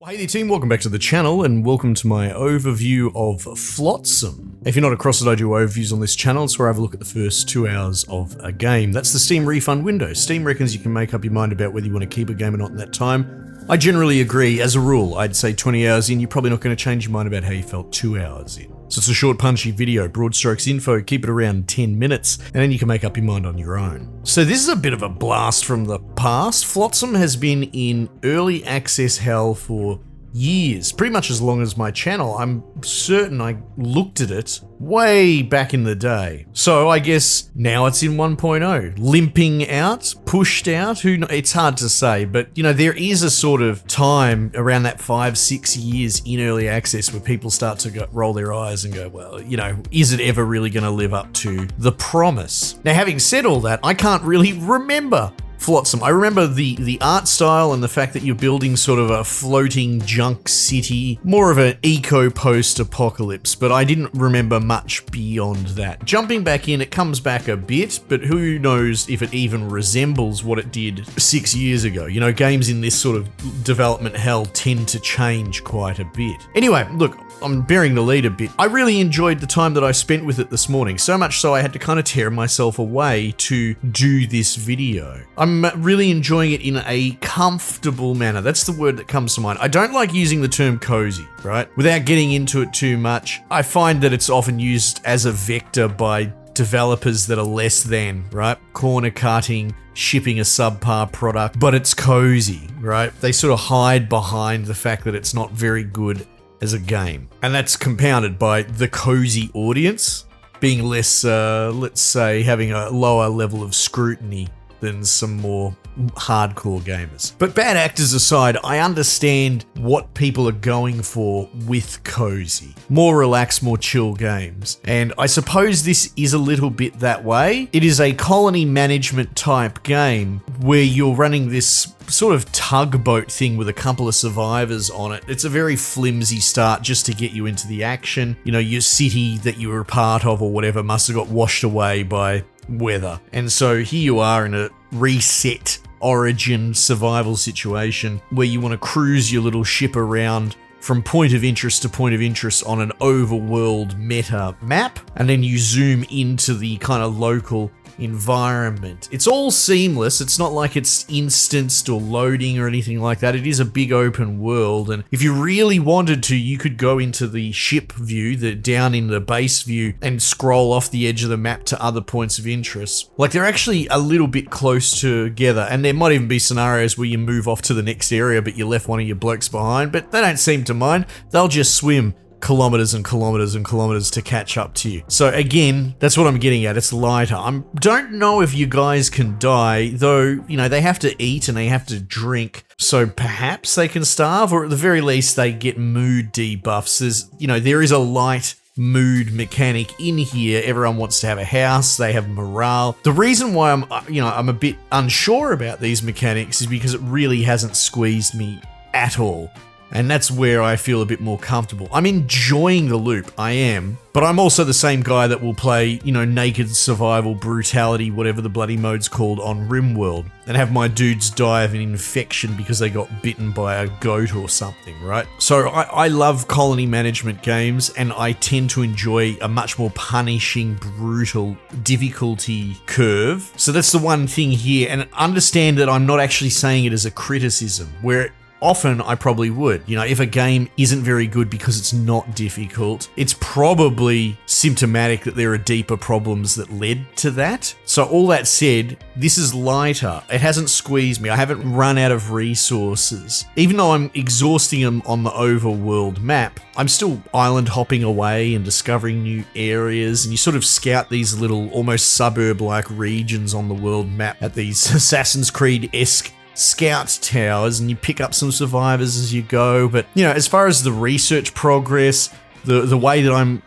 Hey there team, welcome back to the channel and welcome to my overview of Flotsam. If you're not across it, I do overviews on this channel. It's where I have a look at the first 2 hours of a game. That's the Steam refund window. Steam reckons you can make up your mind about whether you want to keep a game or not in that time. I generally agree. As a rule, I'd say 20 hours in, you're probably not going to change your mind about how you felt 2 hours in. So it's a short punchy video, broad strokes info, keep it around 10 minutes, and then you can make up your mind on your own. So this is a bit of a blast from the past. Flotsam has been in early access hell for years, pretty much as long as my channel. I'm certain I looked at it way back in the day. So I guess now it's in 1.0. Limping out, pushed out, it's hard to say, but you know, there is a sort of time around that 5-6 years in early access where people start to roll their eyes and go, well, you know, is it ever really going to live up to the promise? Now, having said all that, I can't really remember Flotsam. I remember the art style and the fact that you're building sort of a floating junk city, more of an eco post-apocalypse, but I didn't remember much beyond that. Jumping back in, it comes back a bit, but who knows if it even resembles what it did 6 years ago. You know, games in this sort of development hell tend to change quite a bit. Anyway, look, I'm bearing the lead a bit. I really enjoyed the time that I spent with it this morning, so much so I had to kind of tear myself away to do this video. I'm really enjoying it in a comfortable manner. That's the word that comes to mind. I don't like using the term cozy, right? Without getting into it too much, I find that it's often used as a vector by developers that are less than, right? Corner cutting, shipping a subpar product, but it's cozy, right? They sort of hide behind the fact that it's not very good as a game. And that's compounded by the cozy audience being less, let's say, having a lower level of scrutiny than some more hardcore gamers. But bad actors aside, I understand what people are going for with cozy. More relaxed, more chill games. And I suppose this is a little bit that way. It is a colony management type game where you're running this sort of tugboat thing with a couple of survivors on it. It's a very flimsy start just to get you into the action. You know, your city that you were a part of or whatever must have got washed away by weather. And so here you are in a reset origin survival situation where you want to cruise your little ship around from point of interest to point of interest on an overworld meta map, and then you zoom into the kind of local environment. It's all seamless. It's not like it's instanced or loading or anything like that. It is a big open world, and if you really wanted to, you could go into the ship view, down in the base view, and scroll off the edge of the map to other points of interest. Like, they're actually a little bit close together, and there might even be scenarios where you move off to the next area but you left one of your blokes behind, but they don't seem to mind. They'll just swim kilometers and kilometers and kilometers to catch up to you. So again, that's what I'm getting at. It's lighter. I don't know if you guys can die, though, you know, they have to eat and they have to drink, so perhaps they can starve, or at the very least they get mood debuffs. There is a light mood mechanic in here. Everyone wants to have a house, they have morale. The reason why I'm a bit unsure about these mechanics is because it really hasn't squeezed me at all. And that's where I feel a bit more comfortable. I'm enjoying the loop, I am, but I'm also the same guy that will play, naked survival, brutality, whatever the bloody mode's called, on RimWorld, and have my dudes die of an infection because they got bitten by a goat or something, right? So I love colony management games, and I tend to enjoy a much more punishing, brutal difficulty curve. So that's the one thing here, and understand that I'm not actually saying it as a criticism, where often I probably would. If a game isn't very good because it's not difficult, it's probably symptomatic that there are deeper problems that led to that. So all that said, this is lighter. It hasn't squeezed me. I haven't run out of resources. Even though I'm exhausting them on the overworld map, I'm still island hopping away and discovering new areas, and you sort of scout these little almost suburb-like regions on the world map at these Assassin's Creed-esque scout towers, and you pick up some survivors as you go. But as far as the research progress, the way that I'm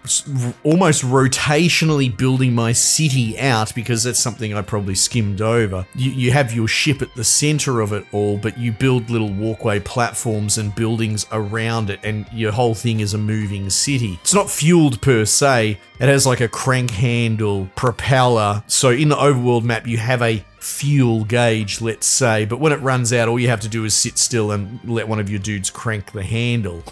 almost rotationally building my city out, because that's something I probably skimmed over. You have your ship at the center of it all, but you build little walkway platforms and buildings around it, and your whole thing is a moving city. It's not fueled per se. It has like a crank handle propeller. So in the overworld map, you have a fuel gauge, let's say, but when it runs out, all you have to do is sit still and let one of your dudes crank the handle.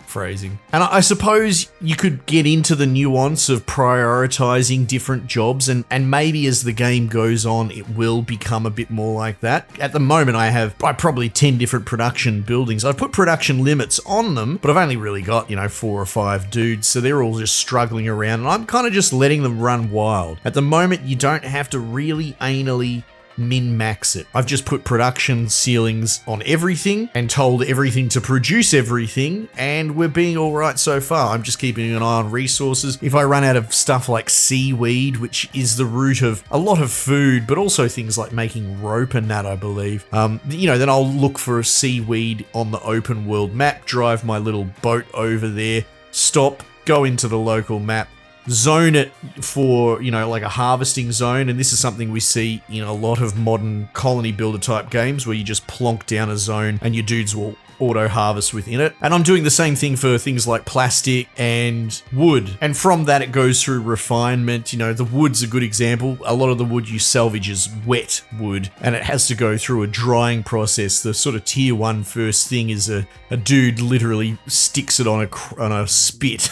Phrasing. And I suppose you could get into the nuance of prioritizing different jobs, and maybe as the game goes on, it will become a bit more like that. At the moment, I have probably 10 different production buildings. I've put production limits on them, but I've only really got, 4 or 5 dudes, so they're all just struggling around, and I'm kind of just letting them run wild. At the moment, you don't have to really anally min-max it. I've just put production ceilings on everything and told everything to produce everything, and we're being all right so far. I'm just keeping an eye on resources. If I run out of stuff like seaweed, which is the root of a lot of food, but also things like making rope and that, I believe, then I'll look for a seaweed on the open world map, drive my little boat over there, stop, go into the local map, zone it for, like a harvesting zone. And this is something we see in a lot of modern colony builder type games where you just plonk down a zone and your dudes will auto harvest within it. And I'm doing the same thing for things like plastic and wood. And from that, it goes through refinement. The wood's a good example. A lot of the wood you salvage is wet wood, and it has to go through a drying process. The sort of tier 1 first thing is a dude literally sticks it on a spit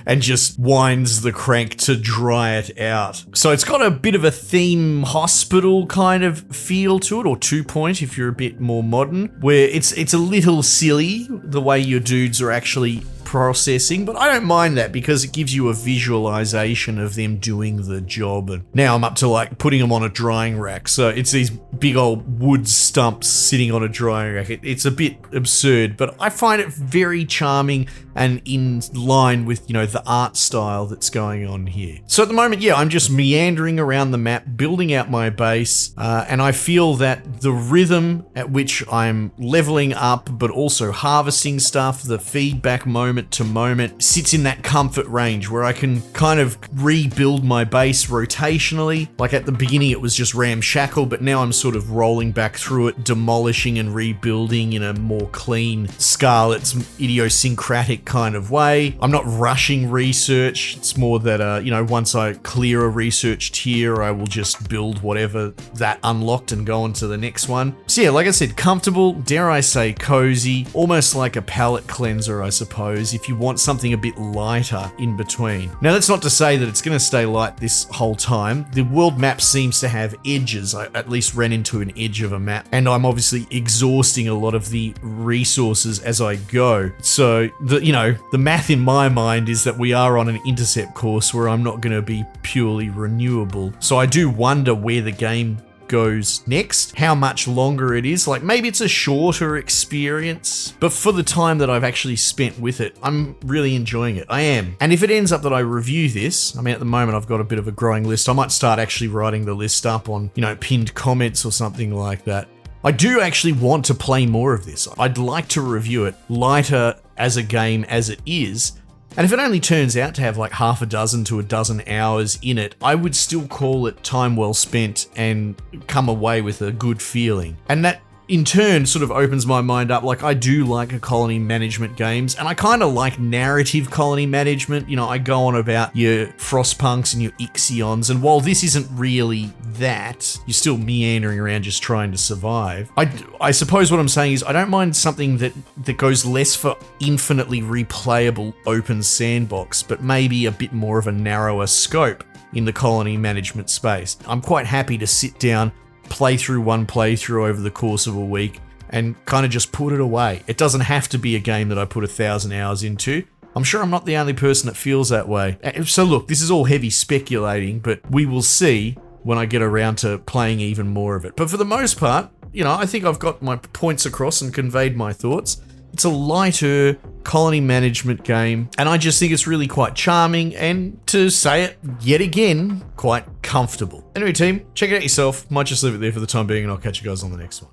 and just winds the crank to dry it out. So it's got a bit of a theme hospital kind of feel to it, or 2-point if you're a bit more modern, where it's a little silly the way your dudes are actually processing, but I don't mind that because it gives you a visualization of them doing the job. And now I'm up to like putting them on a drying rack, so it's these big old wood stumps sitting on a drying rack. It's a bit absurd, but I find it very charming and in line with the art style that's going on here. So at the moment, I'm just meandering around the map, building out my base, and I feel that the rhythm at which I'm leveling up but also harvesting stuff, the feedback moment to moment, sits in that comfort range where I can kind of rebuild my base rotationally. Like at the beginning it was just ramshackle, but now I'm sort of rolling back through it, demolishing and rebuilding in a more clean, Scarlet's idiosyncratic kind of way. I'm not rushing research. It's more that, once I clear a research tier, I will just build whatever that unlocked and go on to the next one. So yeah, like I said, comfortable, dare I say cozy, almost like a palate cleanser, I suppose, if you want something a bit lighter in between. Now, that's not to say that it's going to stay light this whole time. The world map seems to have edges. I at least ran into an edge of a map, and I'm obviously exhausting a lot of the resources as I go. So, the math in my mind is that we are on an intercept course where I'm not going to be purely renewable. So I do wonder where the game goes next, how much longer it is. Like maybe it's a shorter experience, but for the time that I've actually spent with it, I'm really enjoying it. I am. And if it ends up that I review this, at the moment I've got a bit of a growing list. I might start actually writing the list up on, pinned comments or something like that. I do actually want to play more of this. I'd like to review it lighter as a game as it is. And if it only turns out to have like half a dozen to a dozen hours in it, I would still call it time well spent and come away with a good feeling. And that in turn sort of opens my mind up. Like I do like colony management games, and I kind of like narrative colony management. I go on about your Frostpunks and your Ixions, and while this isn't really that, you're still meandering around just trying to survive. I suppose what I'm saying is I don't mind something that goes less for infinitely replayable open sandbox, but maybe a bit more of a narrower scope in the colony management space. I'm quite happy to sit down, play through one playthrough over the course of a week and kind of just put it away. It doesn't have to be a game that I put 1,000 hours into. I'm sure I'm not the only person that feels that way. So look, this is all heavy speculating, but we will see when I get around to playing even more of it. But for the most part, I think I've got my points across and conveyed my thoughts. It's a lighter colony management game, and I just think it's really quite charming, and to say it yet again, quite comfortable. Anyway, team, check it out yourself. Might just leave it there for the time being, and I'll catch you guys on the next one.